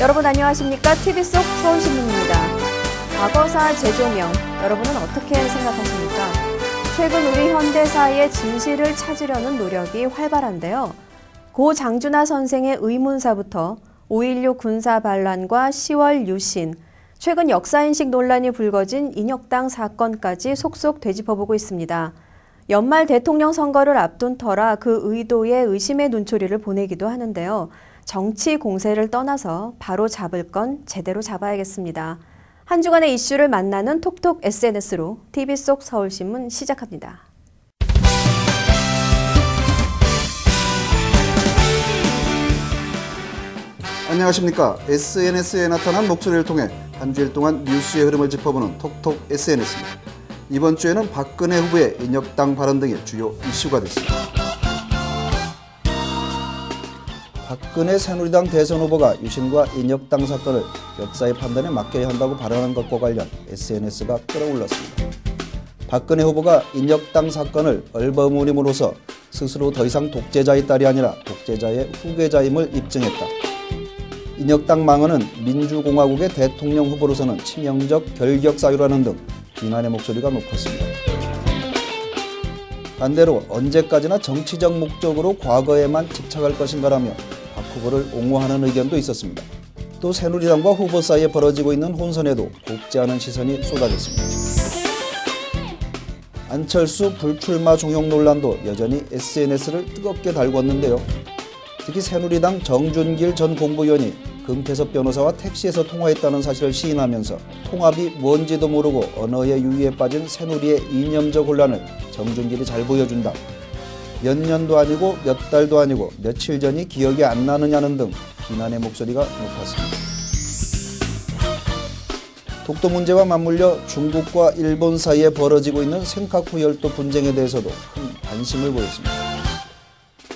여러분 안녕하십니까? TV 속 서울신문입니다. 과거사 재조명, 여러분은 어떻게 생각하십니까? 최근 우리 현대사의 진실을 찾으려는 노력이 활발한데요. 고 장준하 선생의 의문사부터 5.16 군사 반란과 10월 유신, 최근 역사인식 논란이 불거진 인혁당 사건까지 속속 되짚어보고 있습니다. 연말 대통령 선거를 앞둔 터라 그 의도에 의심의 눈초리를 보내기도 하는데요. 정치 공세를 떠나서 바로 잡을 건 제대로 잡아야겠습니다. 한 주간의 이슈를 만나는 톡톡 SNS로 TV 속 서울신문 시작합니다. 안녕하십니까. SNS에 나타난 목소리를 통해 한 주일 동안 뉴스의 흐름을 짚어보는 톡톡 SNS입니다. 이번 주에는 박근혜 후보의 인혁당 발언 등의 주요 이슈가 됐습니다. 박근혜 새누리당 대선 후보가 유신과 인혁당 사건을 역사의 판단에 맡겨야 한다고 발언한 것과 관련 SNS가 끌어올랐습니다. 박근혜 후보가 인혁당 사건을 얼버무림으로써 스스로 더 이상 독재자의 딸이 아니라 독재자의 후계자임을 입증했다. 인혁당 망언은 민주공화국의 대통령 후보로서는 치명적 결격 사유라는 등 비난의 목소리가 높았습니다. 반대로 언제까지나 정치적 목적으로 과거에만 집착할 것인가라며 박 후보를 옹호하는 의견도 있었습니다. 또 새누리당과 후보 사이에 벌어지고 있는 혼선에도 곱지 않은 시선이 쏟아졌습니다. 안철수 불출마 종용 논란도 여전히 SNS를 뜨겁게 달궜는데요. 특히 새누리당 정준길 전 공보위원이 금태섭 변호사와 택시에서 통화했다는 사실을 시인하면서 통합이 뭔지도 모르고 언어의 유희에 빠진 새누리의 이념적 혼란을 정준길이 잘 보여준다. 몇 년도 아니고 몇 달도 아니고 며칠 전이 기억이 안 나느냐는 등 비난의 목소리가 높았습니다. 독도 문제와 맞물려 중국과 일본 사이에 벌어지고 있는 센카쿠 열도 분쟁에 대해서도 큰 관심을 보였습니다.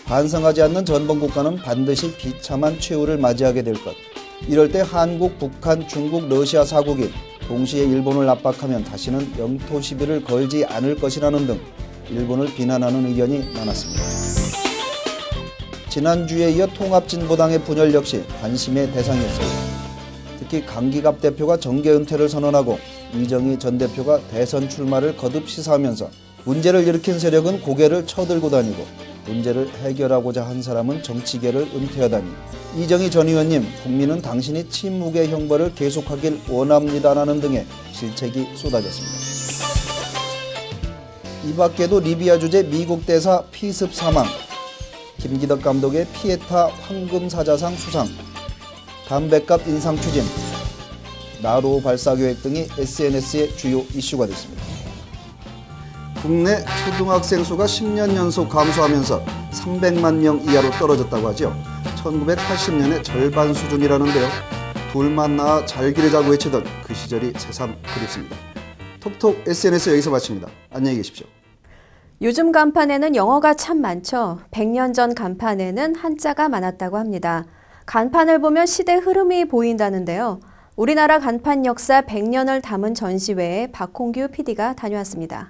반성하지 않는 전범국가는 반드시 비참한 최후를 맞이하게 될 것. 이럴 때 한국, 북한, 중국, 러시아 4국이 동시에 일본을 압박하면 다시는 영토 시비를 걸지 않을 것이라는 등 일본을 비난하는 의견이 많았습니다. 지난주에 이어 통합진보당의 분열 역시 관심의 대상이었습니다. 특히 강기갑 대표가 정계 은퇴를 선언하고 이정희 전 대표가 대선 출마를 거듭 시사하면서 문제를 일으킨 세력은 고개를 쳐들고 다니고 문제를 해결하고자 한 사람은 정치계를 은퇴하다니. 이정희 전 의원님, 국민은 당신이 침묵의 형벌을 계속하길 원합니다라는 등의 질책이 쏟아졌습니다. 이 밖에도 리비아 주재 미국 대사 피습 사망, 김기덕 감독의 피에타 황금사자상 수상, 담뱃값 인상 추진, 나로 발사 계획 등이 SNS의 주요 이슈가 됐습니다. 국내 초등학생 수가 10년 연속 감소하면서 300만 명 이하로 떨어졌다고 하죠. 1980년의 절반 수준이라는데요. 둘만 낳아 잘 기르자고 외치던 그 시절이 새삼 그립습니다. 톡톡 SNS 여기서 마칩니다. 안녕히 계십시오. 요즘 간판에는 영어가 참 많죠. 100년 전 간판에는 한자가 많았다고 합니다. 간판을 보면 시대 흐름이 보인다는데요. 우리나라 간판 역사 100년을 담은 전시회에 박홍규 PD가 다녀왔습니다.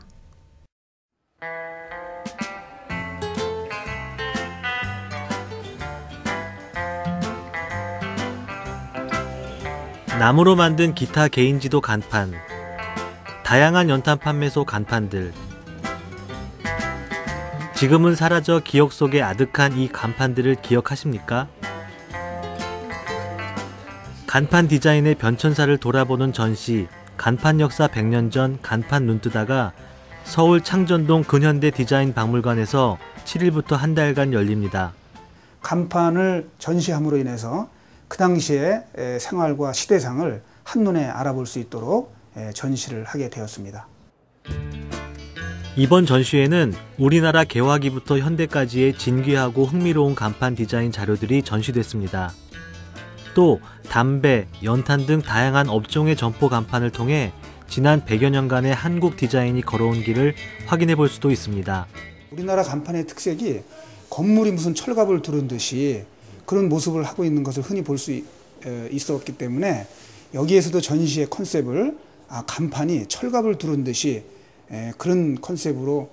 나무로 만든 기타 개인지도 간판, 다양한 연탄 판매소 간판들. 지금은 사라져 기억 속에 아득한 이 간판들을 기억하십니까? 간판 디자인의 변천사를 돌아보는 전시, 간판 역사 100년 전 간판 눈뜨다가 서울 창전동 근현대 디자인 박물관에서 7일부터 한 달간 열립니다. 간판을 전시함으로 인해서 그 당시의 생활과 시대상을 한눈에 알아볼 수 있도록 전시를 하게 되었습니다. 이번 전시회는 우리나라 개화기부터 현대까지의 진귀하고 흥미로운 간판 디자인 자료들이 전시됐습니다. 또 담배, 연탄 등 다양한 업종의 점포 간판을 통해 지난 100여 년간의 한국 디자인이 걸어온 길을 확인해 볼 수도 있습니다. 우리나라 간판의 특색이 건물이 무슨 철갑을 두른 듯이 그런 모습을 하고 있는 것을 흔히 볼 수 있었기 때문에 여기에서도 전시의 컨셉을 간판이 철갑을 두른 듯이 그런 컨셉으로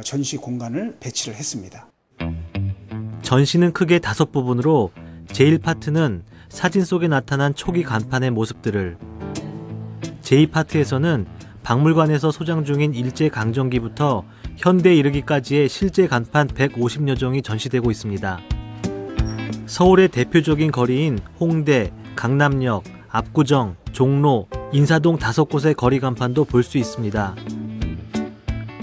전시 공간을 배치를 했습니다. 전시는 크게 5부분으로 제1파트는 사진 속에 나타난 초기 간판의 모습들을, 제2파트에서는 박물관에서 소장 중인 일제강점기부터 현대에 이르기까지의 실제 간판 150여 종이 전시되고 있습니다. 서울의 대표적인 거리인 홍대, 강남역, 압구정, 종로, 인사동 5곳의 거리 간판도 볼 수 있습니다.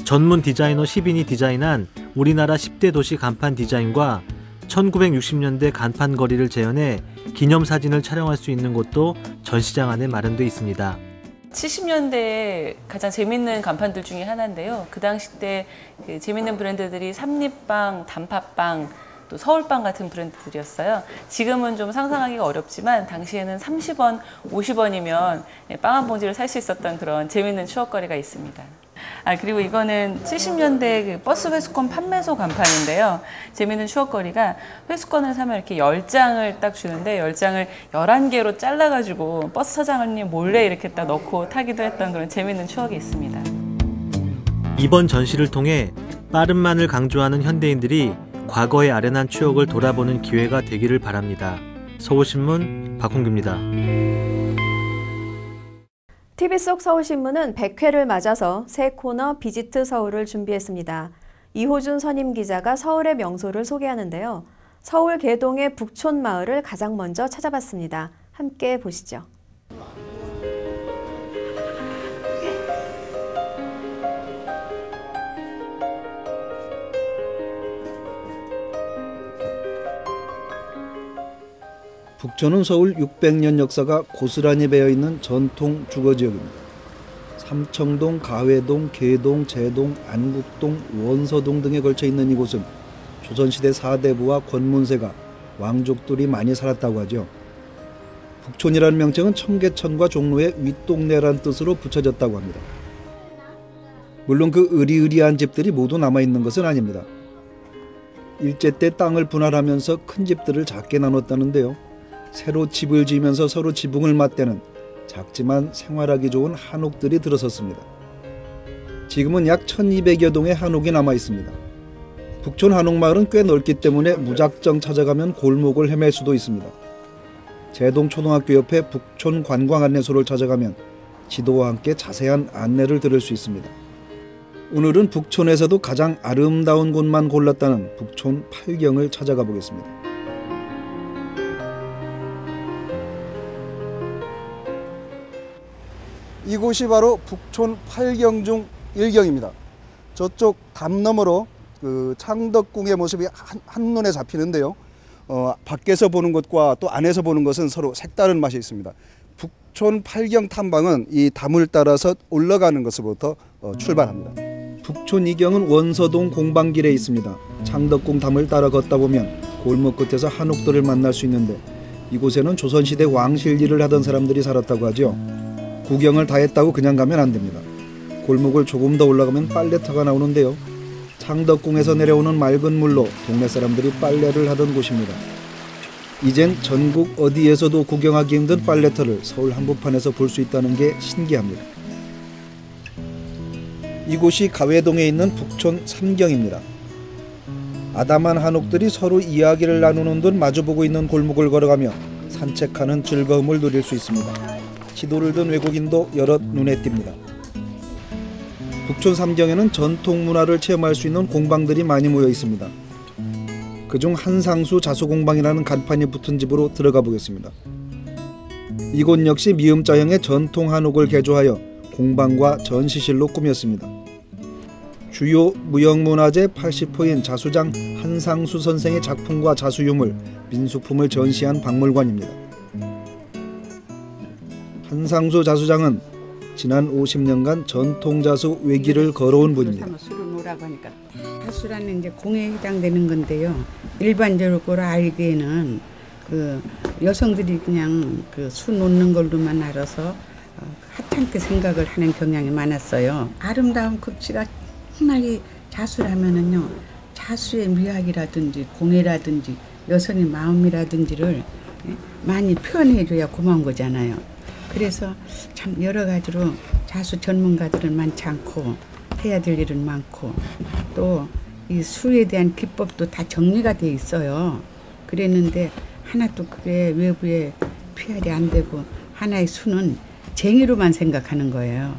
전문 디자이너 시빈이 디자인한 우리나라 10대 도시 간판 디자인과 1960년대 간판 거리를 재현해 기념사진을 촬영할 수 있는 곳도 전시장 안에 마련되어 있습니다. 70년대에 가장 재밌는 간판들 중에 하나인데요. 그 당시 때 그 재밌는 브랜드들이 삼립빵, 단팥빵, 또 서울빵 같은 브랜드들이었어요. 지금은 좀 상상하기가 어렵지만 당시에는 30원, 50원이면 빵 한 봉지를 살 수 있었던 그런 재밌는 추억거리가 있습니다. 그리고 이거는 70년대 그 버스 회수권 판매소 간판인데요. 재밌는 추억거리가 회수권을 사면 이렇게 10장을 딱 주는데 10장을 11개로 잘라가지고 버스 차장님 몰래 이렇게 딱 넣고 타기도 했던 그런 재밌는 추억이 있습니다. 이번 전시를 통해 빠름만을 강조하는 현대인들이 과거의 아련한 추억을 돌아보는 기회가 되기를 바랍니다. 서울신문 박홍규입니다. TV 속 서울신문은 100회를 맞아서 새 코너 비지트 서울을 준비했습니다. 이호준 선임 기자가 서울의 명소를 소개하는데요. 서울 개동의 북촌 마을을 가장 먼저 찾아봤습니다. 함께 보시죠. 북촌은 서울 600년 역사가 고스란히 배어있는 전통 주거지역입니다. 삼청동, 가회동, 계동, 제동, 안국동, 원서동 등에 걸쳐 있는 이곳은 조선시대 사대부와 권문세가 왕족들이 많이 살았다고 하죠. 북촌이라는 명칭은 청계천과 종로의 윗동네란 뜻으로 붙여졌다고 합니다. 물론 그 으리으리한 집들이 모두 남아있는 것은 아닙니다. 일제 때 땅을 분할하면서 큰 집들을 작게 나눴다는데요. 새로 집을 지으면서 서로 지붕을 맞대는 작지만 생활하기 좋은 한옥들이 들어섰습니다. 지금은 약 1200여 동의 한옥이 남아 있습니다. 북촌 한옥마을은 꽤 넓기 때문에 무작정 찾아가면 골목을 헤맬 수도 있습니다. 제동초등학교 옆에 북촌 관광안내소를 찾아가면 지도와 함께 자세한 안내를 들을 수 있습니다. 오늘은 북촌에서도 가장 아름다운 곳만 골랐다는 북촌 팔경을 찾아가 보겠습니다. 이곳이 바로 북촌 8경 중 1경입니다. 저쪽 담 너머로 그 창덕궁의 모습이 한눈에 잡히는데요. 밖에서 보는 것과 또 안에서 보는 것은 서로 색다른 맛이 있습니다. 북촌 8경 탐방은 이 담을 따라서 올라가는 것부터 출발합니다. 북촌 2경은 원서동 공방길에 있습니다. 창덕궁 담을 따라 걷다 보면 골목 끝에서 한옥들을 만날 수 있는데 이곳에는 조선시대 왕실 일을 하던 사람들이 살았다고 하죠. 구경을 다 했다고 그냥 가면 안 됩니다. 골목을 조금 더 올라가면 빨래터가 나오는데요. 창덕궁에서 내려오는 맑은 물로 동네 사람들이 빨래를 하던 곳입니다. 이젠 전국 어디에서도 구경하기 힘든 빨래터를 서울 한복판에서 볼 수 있다는 게 신기합니다. 이곳이 가회동에 있는 북촌 3경입니다. 아담한 한옥들이 서로 이야기를 나누는 듯 마주보고 있는 골목을 걸어가며 산책하는 즐거움을 누릴 수 있습니다. 지도를 든 외국인도 여럿 눈에 띕니다. 북촌 3경에는 전통 문화를 체험할 수 있는 공방들이 많이 모여 있습니다. 그중 한상수 자수공방이라는 간판이 붙은 집으로 들어가 보겠습니다. 이곳 역시 미음자형의 전통 한옥을 개조하여 공방과 전시실로 꾸몄습니다. 주요 무형문화재 80호인 자수장 한상수 선생의 작품과 자수유물, 민수품을 전시한 박물관입니다. 한상수 자수장은 지난 50년간 전통자수 외길을 걸어온 분입니다. 술을 놓으라고 하니까 자수라는 이제 공에 해당되는 건데요. 일반적으로 알기에는 그 여성들이 그냥 그 수 놓는 걸로만 알아서 하찮게 생각을 하는 경향이 많았어요. 아름다운 극치가 정말 자수라면은요, 자수의 미학이라든지 공예라든지 여성의 마음이라든지를 많이 표현해줘야 고마운 거잖아요. 그래서 참 여러 가지로 자수 전문가들은 많지 않고 해야 될 일은 많고 또 이 수에 대한 기법도 다 정리가 돼 있어요. 그랬는데 하나도 그게 외부에 PR이 안 되고 하나의 수는 쟁의로만 생각하는 거예요.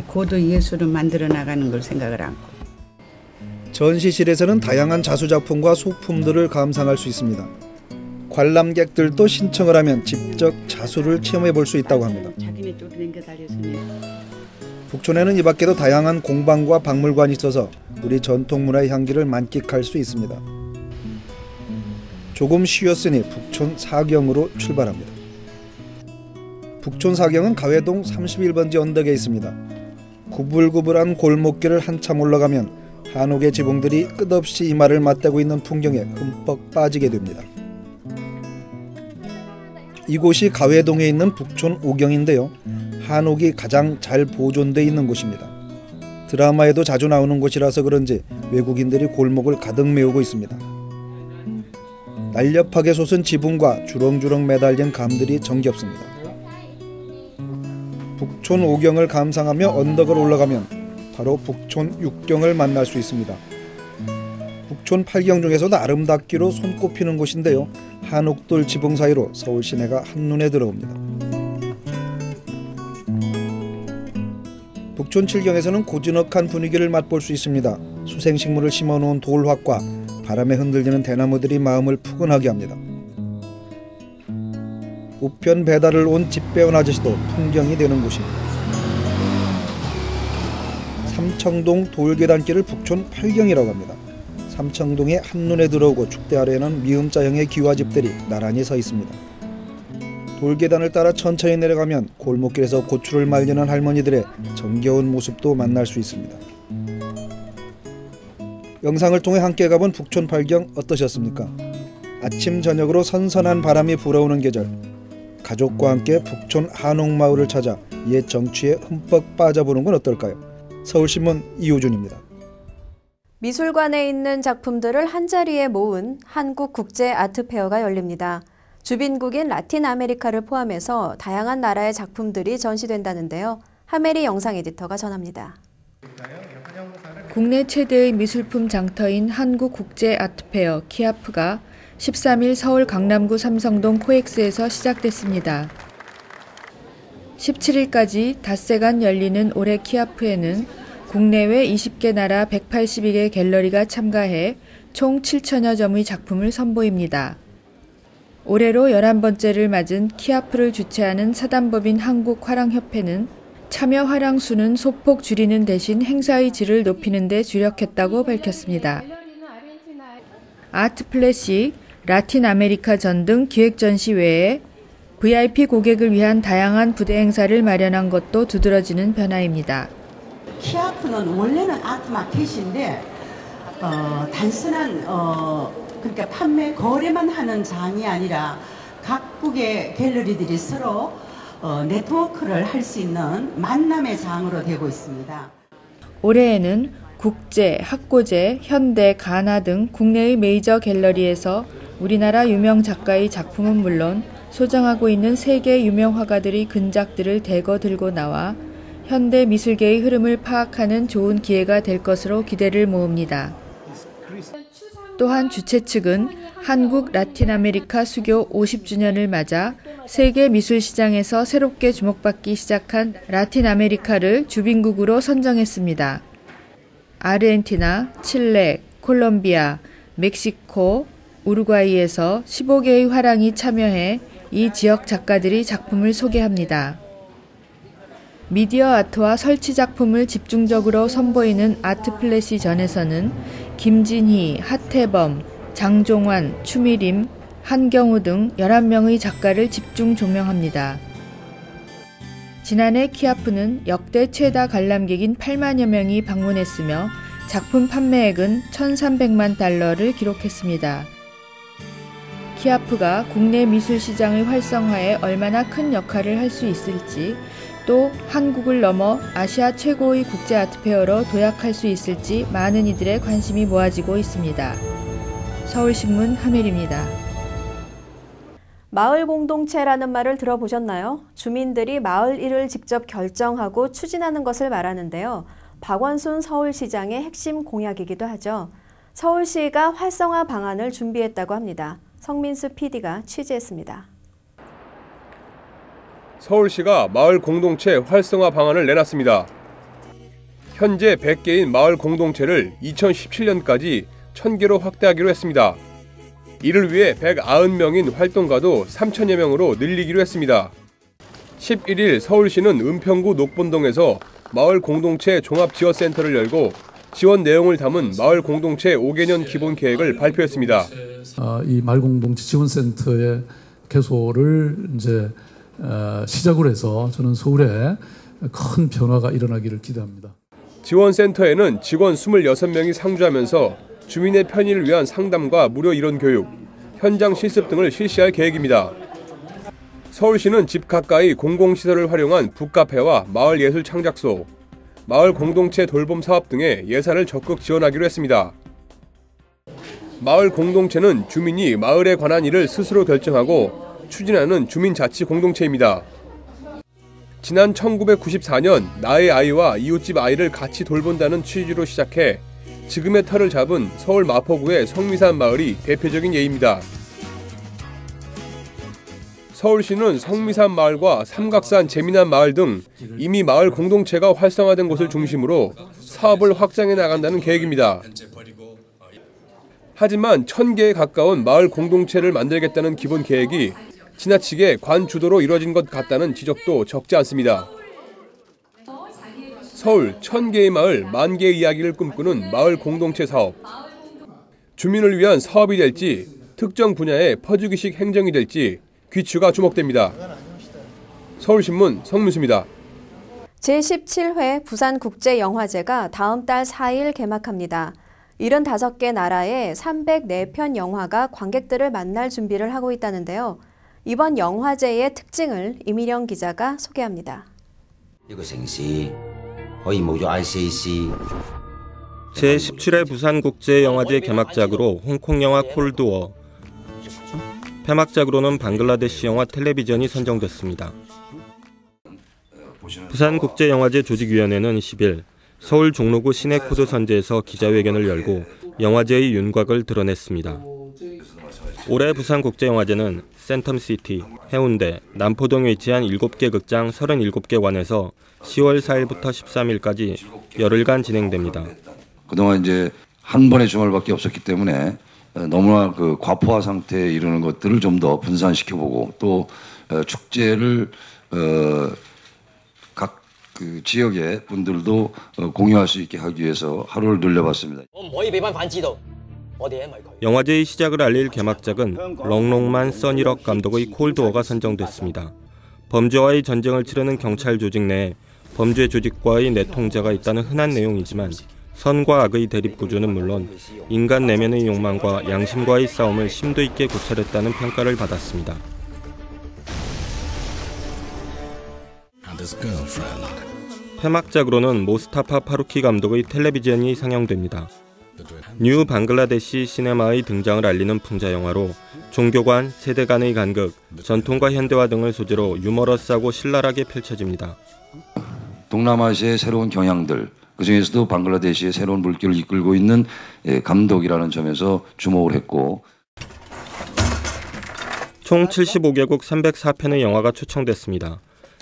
고도 예술을 만들어 나가는 걸 생각을 않고. 전시실에서는 다양한 자수작품과 소품들을 감상할 수 있습니다. 관람객들도 신청을 하면 직접 자수를 체험해 볼 수 있다고 합니다. 자기네 쪽으로 남겨달려서네. 북촌에는 이 밖에도 다양한 공방과 박물관이 있어서 우리 전통문화의 향기를 만끽할 수 있습니다. 조금 쉬었으니 북촌 사경으로 출발합니다. 북촌 사경은 가회동 31번지 언덕에 있습니다. 구불구불한 골목길을 한참 올라가면 한옥의 지붕들이 끝없이 이마를 맞대고 있는 풍경에 흠뻑 빠지게 됩니다. 이곳이 가회동에 있는 북촌 오경인데요. 한옥이 가장 잘 보존되어 있는 곳입니다. 드라마에도 자주 나오는 곳이라서 그런지 외국인들이 골목을 가득 메우고 있습니다. 날렵하게 솟은 지붕과 주렁주렁 매달린 감들이 정겹습니다. 북촌 오경을 감상하며 언덕을 올라가면 바로 북촌 육경을 만날 수 있습니다. 북촌 8경 중에서도 아름답기로 손꼽히는 곳인데요. 한옥돌 지붕 사이로 서울 시내가 한눈에 들어옵니다. 북촌 7경에서는 고즈넉한 분위기를 맛볼 수 있습니다. 수생식물을 심어놓은 돌화과, 바람에 흔들리는 대나무들이 마음을 푸근하게 합니다. 우편 배달을 온 집 배운 아저씨도 풍경이 되는 곳입니다. 삼청동 돌계단길을 북촌 8경이라고 합니다. 삼청동에 한눈에 들어오고 축대 아래에는 미음자형의 기와집들이 나란히 서 있습니다. 돌계단을 따라 천천히 내려가면 골목길에서 고추를 말리는 할머니들의 정겨운 모습도 만날 수 있습니다. 영상을 통해 함께 가본 북촌 8경 어떠셨습니까? 아침 저녁으로 선선한 바람이 불어오는 계절, 가족과 함께 북촌 한옥마을을 찾아 옛 정취에 흠뻑 빠져보는 건 어떨까요? 서울신문 이호준입니다. 미술관에 있는 작품들을 한자리에 모은 한국국제아트페어가 열립니다. 주빈국인 라틴 아메리카를 포함해서 다양한 나라의 작품들이 전시된다는데요. 하메리 영상 에디터가 전합니다. 국내 최대의 미술품 장터인 한국국제아트페어 키아프가 13일 서울 강남구 삼성동 코엑스에서 시작됐습니다. 17일까지 닷새간 열리는 올해 키아프에는 국내외 20개 나라 182개 갤러리가 참가해 총 7천여 점의 작품을 선보입니다. 올해로 11번째를 맞은 키아프를 주최하는 사단법인 한국화랑협회는 참여 화랑 수는 소폭 줄이는 대신 행사의 질을 높이는 데 주력했다고 밝혔습니다. 아트플래시, 라틴 아메리카 전 등 기획 전시 외에 VIP 고객을 위한 다양한 부대 행사를 마련한 것도 두드러지는 변화입니다. 키아프는 원래는 아트마켓인데 단순한 그러니까 판매 거래만 하는 장이 아니라 각국의 갤러리들이 서로 네트워크를 할 수 있는 만남의 장으로 되고 있습니다. 올해에는 국제, 학고제, 현대, 가나 등 국내의 메이저 갤러리에서 우리나라 유명 작가의 작품은 물론 소장하고 있는 세계 유명 화가들의 근작들을 대거 들고 나와 현대 미술계의 흐름을 파악하는 좋은 기회가 될 것으로 기대를 모읍니다. 또한 주최 측은 한국 라틴 아메리카 수교 50주년을 맞아 세계 미술 시장에서 새롭게 주목받기 시작한 라틴 아메리카를 주빈국으로 선정했습니다. 아르헨티나, 칠레, 콜롬비아, 멕시코, 우루과이에서 15개의 화랑이 참여해 이 지역 작가들이 작품을 소개합니다. 미디어 아트와 설치 작품을 집중적으로 선보이는 아트플래시 전에서는 김진희, 하태범, 장종환, 추미림, 한경우 등 11명의 작가를 집중 조명합니다. 지난해 키아프는 역대 최다 관람객인 8만여 명이 방문했으며 작품 판매액은 1,300만 달러를 기록했습니다. 키아프가 국내 미술 시장의 활성화에 얼마나 큰 역할을 할 수 있을지, 또 한국을 넘어 아시아 최고의 국제 아트페어로 도약할 수 있을지 많은 이들의 관심이 모아지고 있습니다. 서울신문 하멜입니다. 마을 공동체라는 말을 들어보셨나요? 주민들이 마을 일을 직접 결정하고 추진하는 것을 말하는데요. 박원순 서울시장의 핵심 공약이기도 하죠. 서울시가 활성화 방안을 준비했다고 합니다. 성민수 PD가 취재했습니다. 서울시가 마을 공동체 활성화 방안을 내놨습니다. 현재 100개인 마을 공동체를 2017년까지 1000개로 확대하기로 했습니다. 이를 위해 190명인 활동가도 3000여 명으로 늘리기로 했습니다. 11일 서울시는 은평구 녹본동에서 마을 공동체 종합지원센터를 열고 지원 내용을 담은 마을 공동체 5개년 기본 계획을 발표했습니다. 이 마을 공동체 지원센터의 개소를 이제 시작으로 해서 저는 서울에 큰 변화가 일어나기를 기대합니다. 지원센터에는 직원 26명이 상주하면서 주민의 편의를 위한 상담과 무료 이론 교육, 현장 실습 등을 실시할 계획입니다. 서울시는 집 가까이 공공시설을 활용한 북카페와 마을 예술 창작소, 마을 공동체 돌봄 사업 등의 예산을 적극 지원하기로 했습니다. 마을 공동체는 주민이 마을에 관한 일을 스스로 결정하고 추진하는 주민자치 공동체입니다. 지난 1994년 나의 아이와 이웃집 아이를 같이 돌본다는 취지로 시작해 지금의 터를 잡은 서울 마포구의 성미산 마을이 대표적인 예입니다. 서울시는 성미산 마을과 삼각산 재미난 마을 등 이미 마을 공동체가 활성화된 곳을 중심으로 사업을 확장해 나간다는 계획입니다. 하지만 1000개에 가까운 마을 공동체를 만들겠다는 기본 계획이 지나치게 관주도로 이뤄진 것 같다는 지적도 적지 않습니다. 서울 1000개의 마을, 10,000개의 이야기를 꿈꾸는 마을 공동체 사업. 주민을 위한 사업이 될지 특정 분야의 퍼주기식 행정이 될지 귀추가 주목됩니다. 서울신문 성민수입니다. 제17회 부산국제영화제가 다음 달 4일 개막합니다. 75개 나라의 304편 영화가 관객들을 만날 준비를 하고 있다는데요. 이번 영화제의 특징을 이미령 기자가 소개합니다. 제17회 부산국제영화제 개막작으로 홍콩 영화 콜드워, 폐막작으로는 방글라데시 영화 텔레비전이 선정됐습니다. 부산국제영화제 조직위원회는 10일 서울 종로구 시내코드 선재에서 기자회견을 열고 영화제의 윤곽을 드러냈습니다. 올해 부산국제영화제는 센텀시티, 해운대, 남포동에 위치한 7개 극장 37개 관에서 10월 4일부터 13일까지 열흘간 진행됩니다. 그동안 이제 한 번의 주말밖에 없었기 때문에 너무나 그 과포화 상태에 이르는 것들을 좀 더 분산시켜보고 또 축제를 각 그 지역의 분들도 공유할 수 있게 하기 위해서 하루를 늘려봤습니다. 영화제의 시작을 알릴 개막작은 렁롱만 써니럭 감독의 콜드워가 선정됐습니다. 범죄와의 전쟁을 치르는 경찰 조직 내에 범죄 조직과의 내통자가 있다는 흔한 내용이지만 선과 악의 대립 구조는 물론 인간 내면의 욕망과 양심과의 싸움을 심도 있게 고찰했다는 평가를 받았습니다. 폐막작으로는 모스타파 파루키 감독의 텔레비전이 상영됩니다. 뉴 방글라데시 시네마의 등장을 알리는 풍자영화로 종교관, 세대 간의 간극, 전통과 현대화 등을 소재로 유머러스하고 신랄하게 펼쳐집니다. 동남아시아의 새로운 경향들, 그중에서도 방글라데시의 새로운 물결을 이끌고 있는 감독이라는 점에서 주목을 했고 총 75개국 304편의 영화가 초청됐습니다.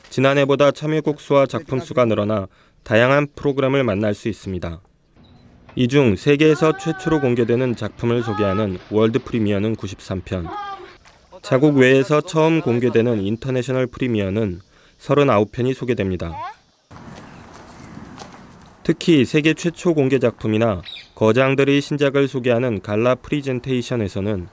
지난해보다 참여국 수와 작품 수가 늘어나 다양한 프로그램을 만날 수 있습니다. 이 중 세계에서 최초로 공개되는 작품을 소개하는 월드 프리미어는 93편, 자국 외에서 처음 공개되는 인터내셔널 프리미어는 39편이 소개됩니다. 특히 세계 최초 공개 작품이나 거장들의 신작을 소개하는 갈라 프리젠테이션에서는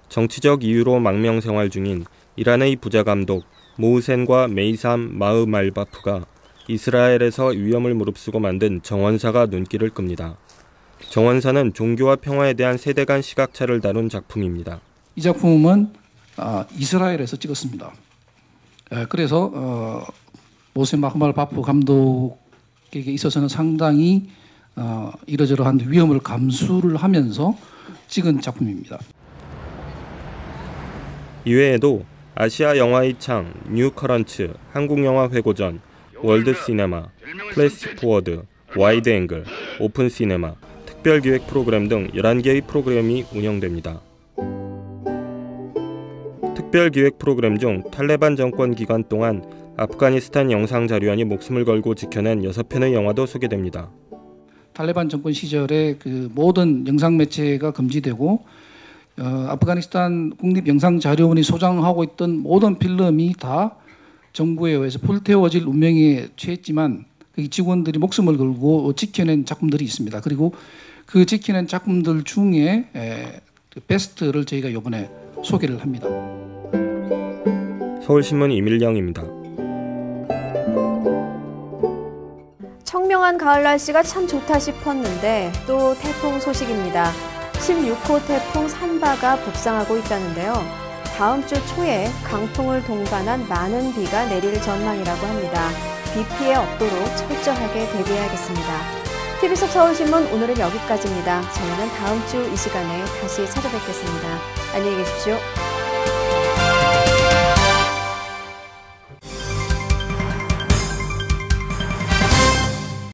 정치적 이유로 망명 생활 중인 이란의 부자 감독 모우센과 메이삼 마흐말바프가 이스라엘에서 위험을 무릅쓰고 만든 정원사가 눈길을 끕니다. 정원사는 종교와 평화에 대한 세대 간 시각차를 다룬 작품입니다. 이 작품은 이스라엘에서 찍었습니다. 그래서 모우센 마흐말바프 감독에게 있어서는 상당히 이러저러한 위험을 감수를 하면서 찍은 작품입니다. 이외에도 아시아 영화의 창, 뉴 커런츠, 한국 영화 회고전, 월드 시네마, 플래시 포워드, 와이드 앵글, 오픈 시네마, 특별기획 프로그램 등 11개의 프로그램이 운영됩니다. 특별 기획 프로그램 중 탈레반 정권 기간 동안 아프가니스탄 영상자료원이 목숨을 걸고 지켜낸 6편의 영화도 소개됩니다. 탈레반 정권 시절에 그 모든 영상 매체가 금지되고 아프가니스탄 국립영상자료원이 소장하고 있던 모든 필름이 다 정부에 의해서 불태워질 운명에 처했지만 그 직원들이 목숨을 걸고 지켜낸 작품들이 있습니다. 그리고 그 지켜낸 작품들 중에 베스트를 저희가 이번에 소개를 합니다. 서울신문 이밀영입니다. 청명한 가을 날씨가 참 좋다 싶었는데 또 태풍 소식입니다. 16호 태풍 산바가 북상하고 있다는데요. 다음 주 초에 강풍을 동반한 많은 비가 내릴 전망이라고 합니다. 비 피해 없도록 철저하게 대비해야겠습니다. TV속 서울신문 오늘은 여기까지입니다. 저희는 다음 주 이 시간에 다시 찾아뵙겠습니다. 안녕히 계십시오.